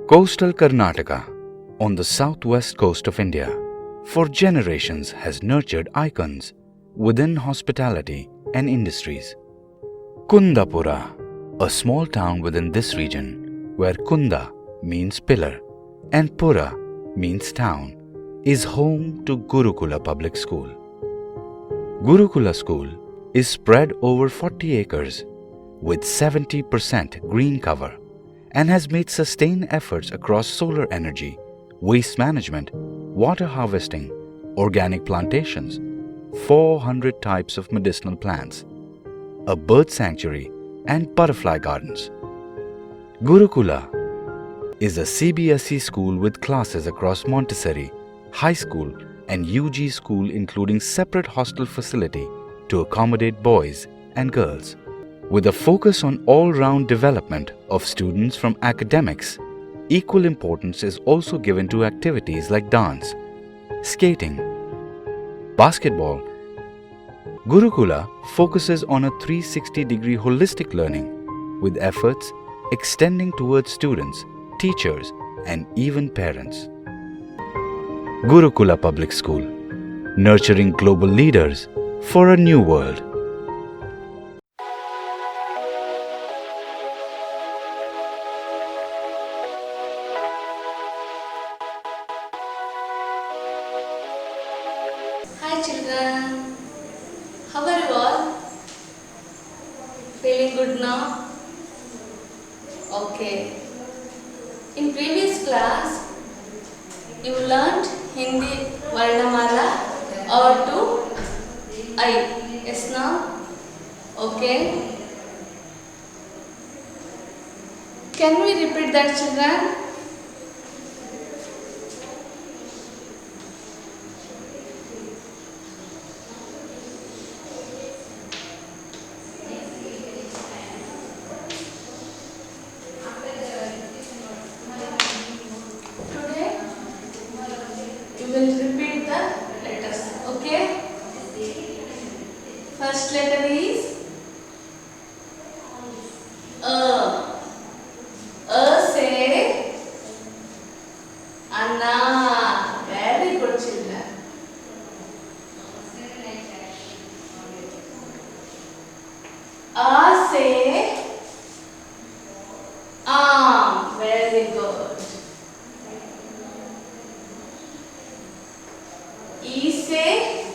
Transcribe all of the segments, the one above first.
Coastal Karnataka, on the southwest coast of India, for generations has nurtured icons within hospitality and industries. Kundapura, a small town within this region where Kunda means pillar and Pura means town, is home to Gurukula Public School. Gurukula School is spread over 40 acres with 70% green cover and has made sustained efforts across solar energy, waste management, water harvesting, organic plantations, 400 types of medicinal plants, a bird sanctuary and butterfly gardens. Gurukula is a CBSE school with classes across Montessori, high school and UG school, including separate hostel facility to accommodate boys and girls. With a focus on all-round development of students from academics, equal importance is also given to activities like dance, skating, basketball. Gurukula focuses on a 360-degree holistic learning with efforts extending towards students, teachers and even parents. Gurukula Public School, nurturing global leaders for a new world. Hi children, how are you all? Feeling good now? Okay. In previous class, you learnt Hindi Varnamala or to I. Yes now? Okay. Can we repeat that children? Today you will repeat the letters, okay? First letter is A. A say Anna. Very good children. A say Am. Very good. E say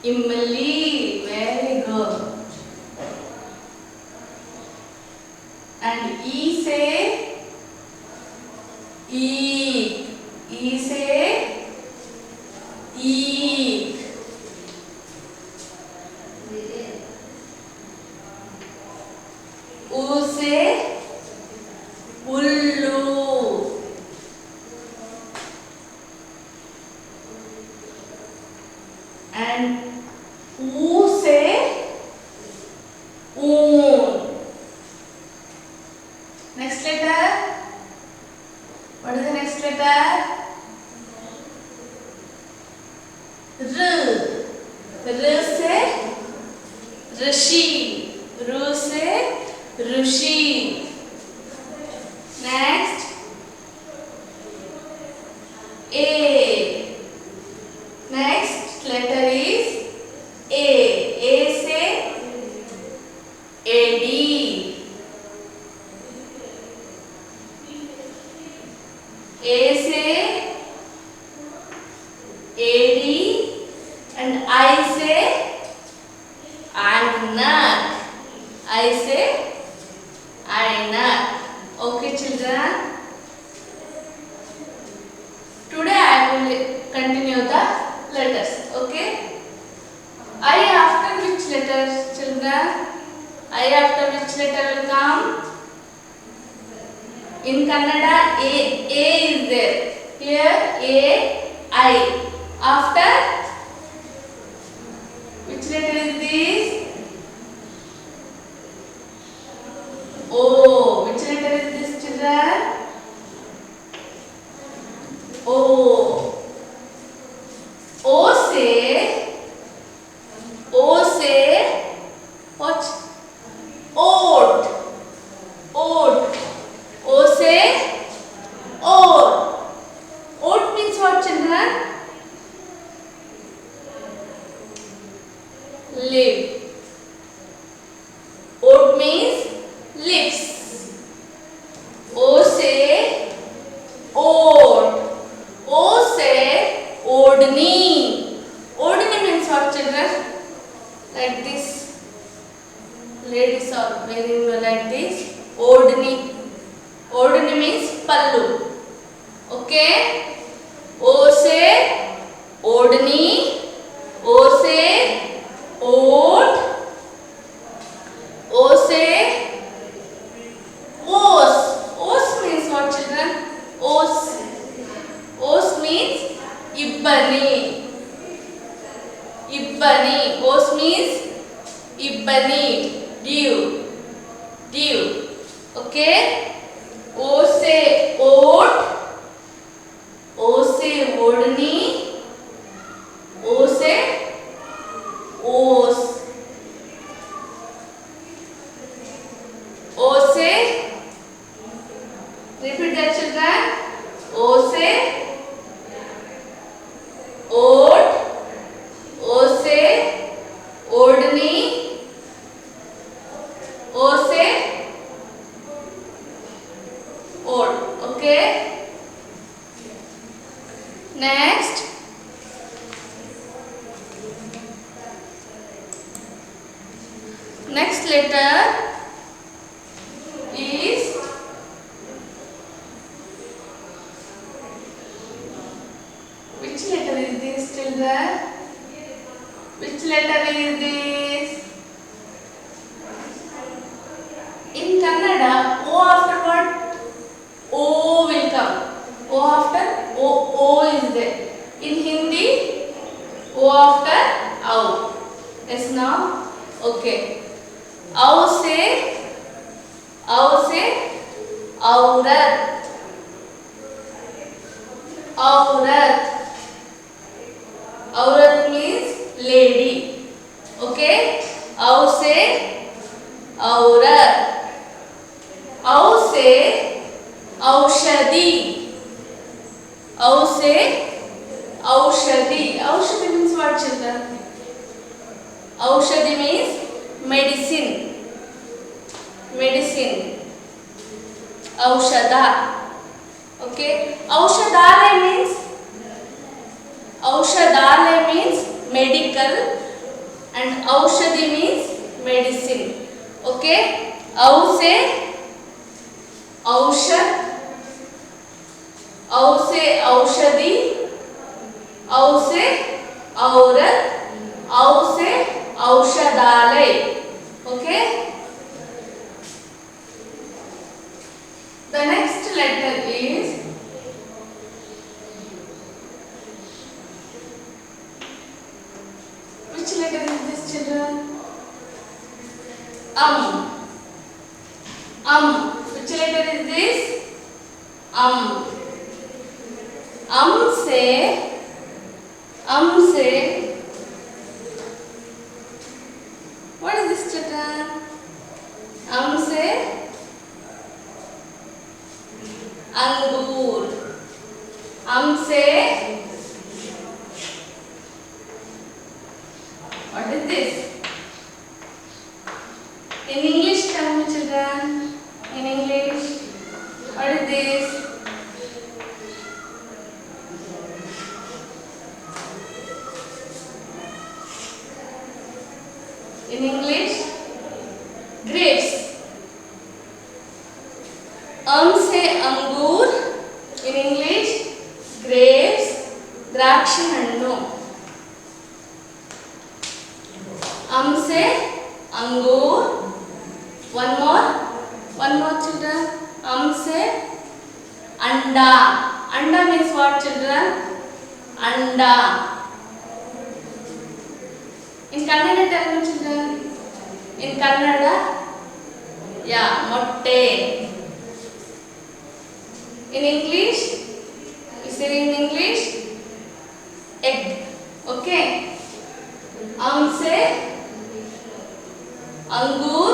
Imli. Very good. And E say Eek. E say Eek. U say Ullu. And U say Un. Next letter. What is the next letter? R. R say Rishi. Ru say Rishi. Next. A. Next letter is A. A say AD. A say AD and I say Ainak. I say Ainak. Okay children. Today I will continue the letters. Okay. I after which letter children? I after which letter will come? In Kannada, A is there. Here, A, I. After, which letter is this? O. Which letter is this, children? O. O say, watch. Oat. Oat. O say is odni. Odni means pallu. Okay. O से ओढ़नी, O से ओठ, O से ओस. Os means what, children? Os. Os means ibbani. Ibbani. Os means ibbani. Dew. Dew. Okay. O से ओठ, O से ओढ़नी, O से ओस. O से, repeat that, children. O से ओठ, O से ओढ़नी, O से ओढ़. Okay. Next, next letter is which letter is this, children? Which letter is this? In Kannada, O after what? O will come. O after O is there. In Hindi, O after Au. Yes, now? Okay. Au से औरत. औरत. औरत means lady. Okay. औ से औरत. औ से औषधि. औ से औषधि. औषधि means what, children? औषधि means medicine. Medicine. औषधा. Okay. औषधालय means medical and औषधि means medicine. Okay. औ से औषध. औ से औषधि. औ से औरत. औ से औषधालय. Okay. The next letter is which letter is this, children? Which letter is this? से what is this, children? से अंगूर. से what is this? In English, tell me, children. In English, what is this? In English, grapes. से अंगूर. In English, grapes. द्राक्षी हण्णु. से अंगूर. One more, children. से अंडा. अंडा means what, children? अंडा. In Kannada, tell me, children. In Kannada, yeah, motte. In English, you say in English, egg. Okay. से अंगूर.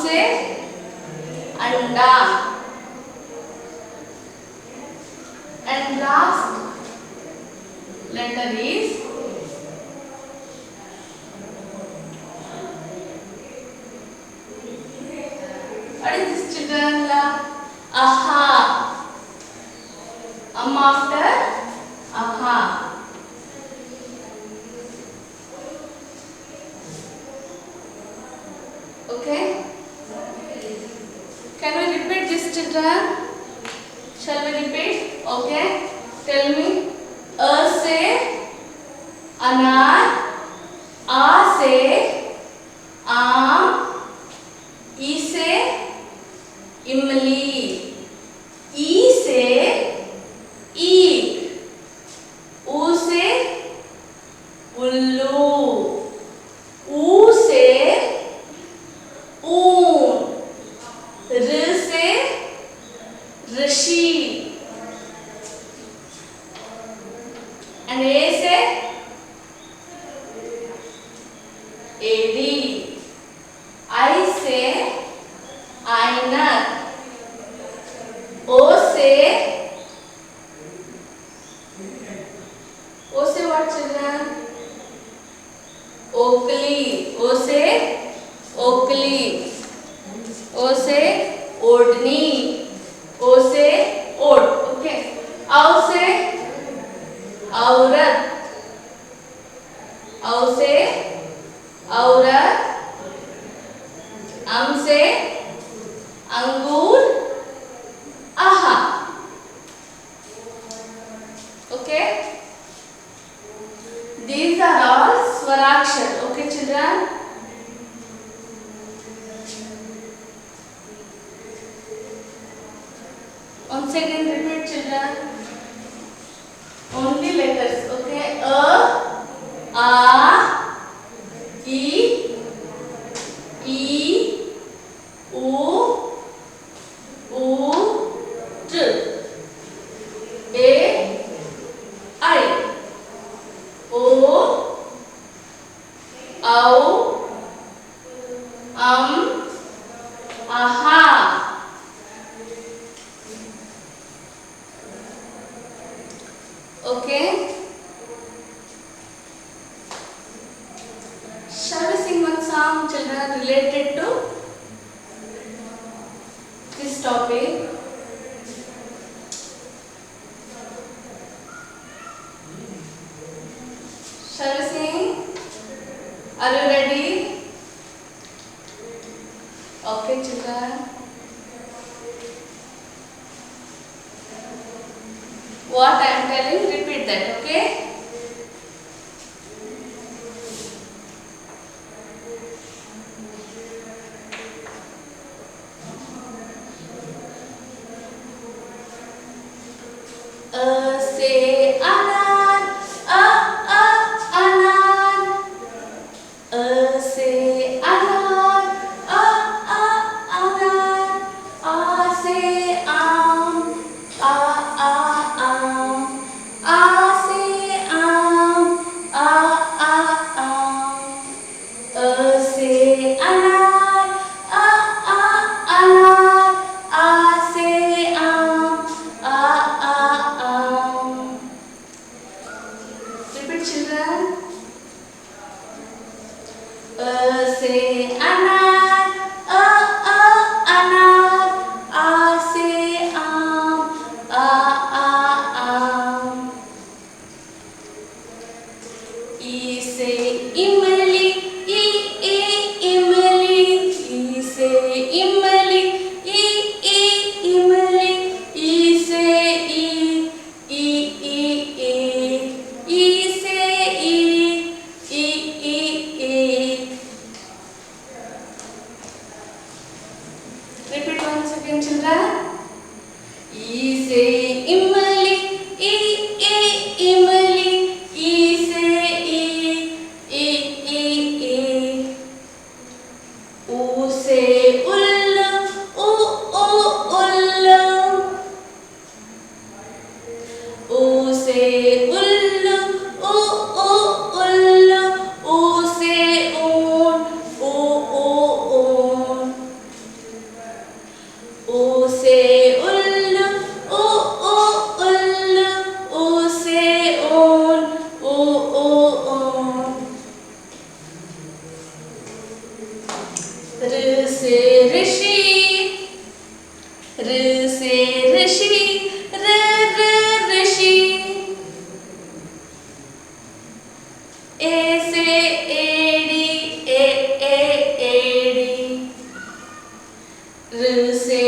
से अंडा. And last letter is what is this, children? Aha. After aha. Okay. Can we repeat this, children? Shall we repeat? Okay. Tell me. A से अनार, आ से आम, ई से इमली, ई से ईख, ऊ से उल्लू, ऊ से ऊन, र से ऋषि, and A से एडी, I से ऐनक, O से what, children? ओकली, O से ओकली, O से ओढ़नी, O से ओट, ओके. औ से औरत, औ से औरत, अम से अंगूर, आहा. Okay? These are all swarakshar. Okay, children? Once again repeat, children. Only letters. Okay? A, I, E, U, T, A, I, O, Au, Aha. Okay? Shall we sing one song, children, related to this topic? Shall we sing? Are you ready? Okay, children. What I am telling, repeat that, okay? से अनार, अनार, से अनार, अनार, आ से आम, आम, आ से आम, आम, से अनार, अनार, आ से आम, आम. Repeat, children. से अनार, अनार, आ से आम, आम. ई से इमली, इमली, ई से इमली, इमली, ई से ई से Repeat once again, children. E से इमली, इमली, ई से ऊ से उल्लू, उल्लू, ऊ से उल्लू, उल्लू, ऊ से ऊन, ऊन, ऊ से उल्लू, उल्लू, ऊ से ऊन, ऊन. र से ऋषि, र से ऋषि, ऋषि. ए से एड़ी, एड़ी. र से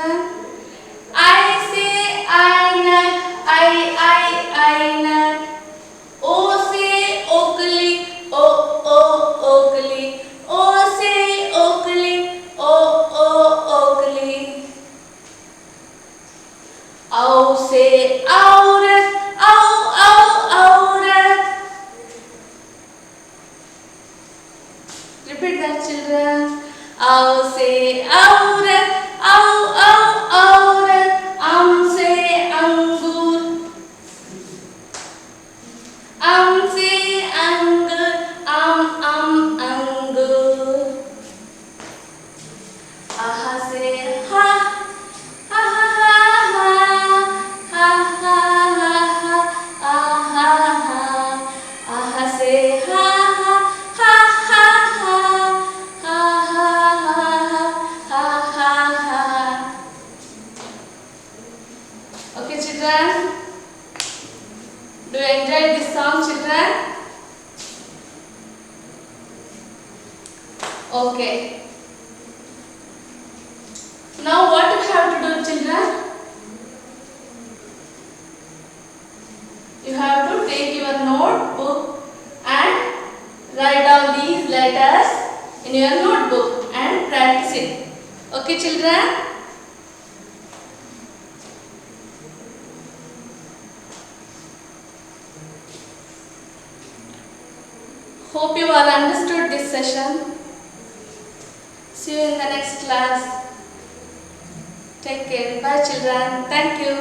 children? I say einak, einak. O say Oakley, Oakley. O say Oakley, Oakley. Ow say Aurat, Aurat. Repeat that, children. Ow say Aurat, Aurat. Say Angur. Say Angur, Angur. Aha say ha, ha ha ha ha, ha ha ha ha, aha ha. Aha say ha ha ha ha ha, ha ha ha ha ha. Okay, children. Do you enjoy this song, children? Okay. Now what you have to do, children? You have to take your notebook and write down these letters in your notebook and practice it. Okay, children? Hope you all understood this session. See you in the next class. Take care. Bye, children. Thank you.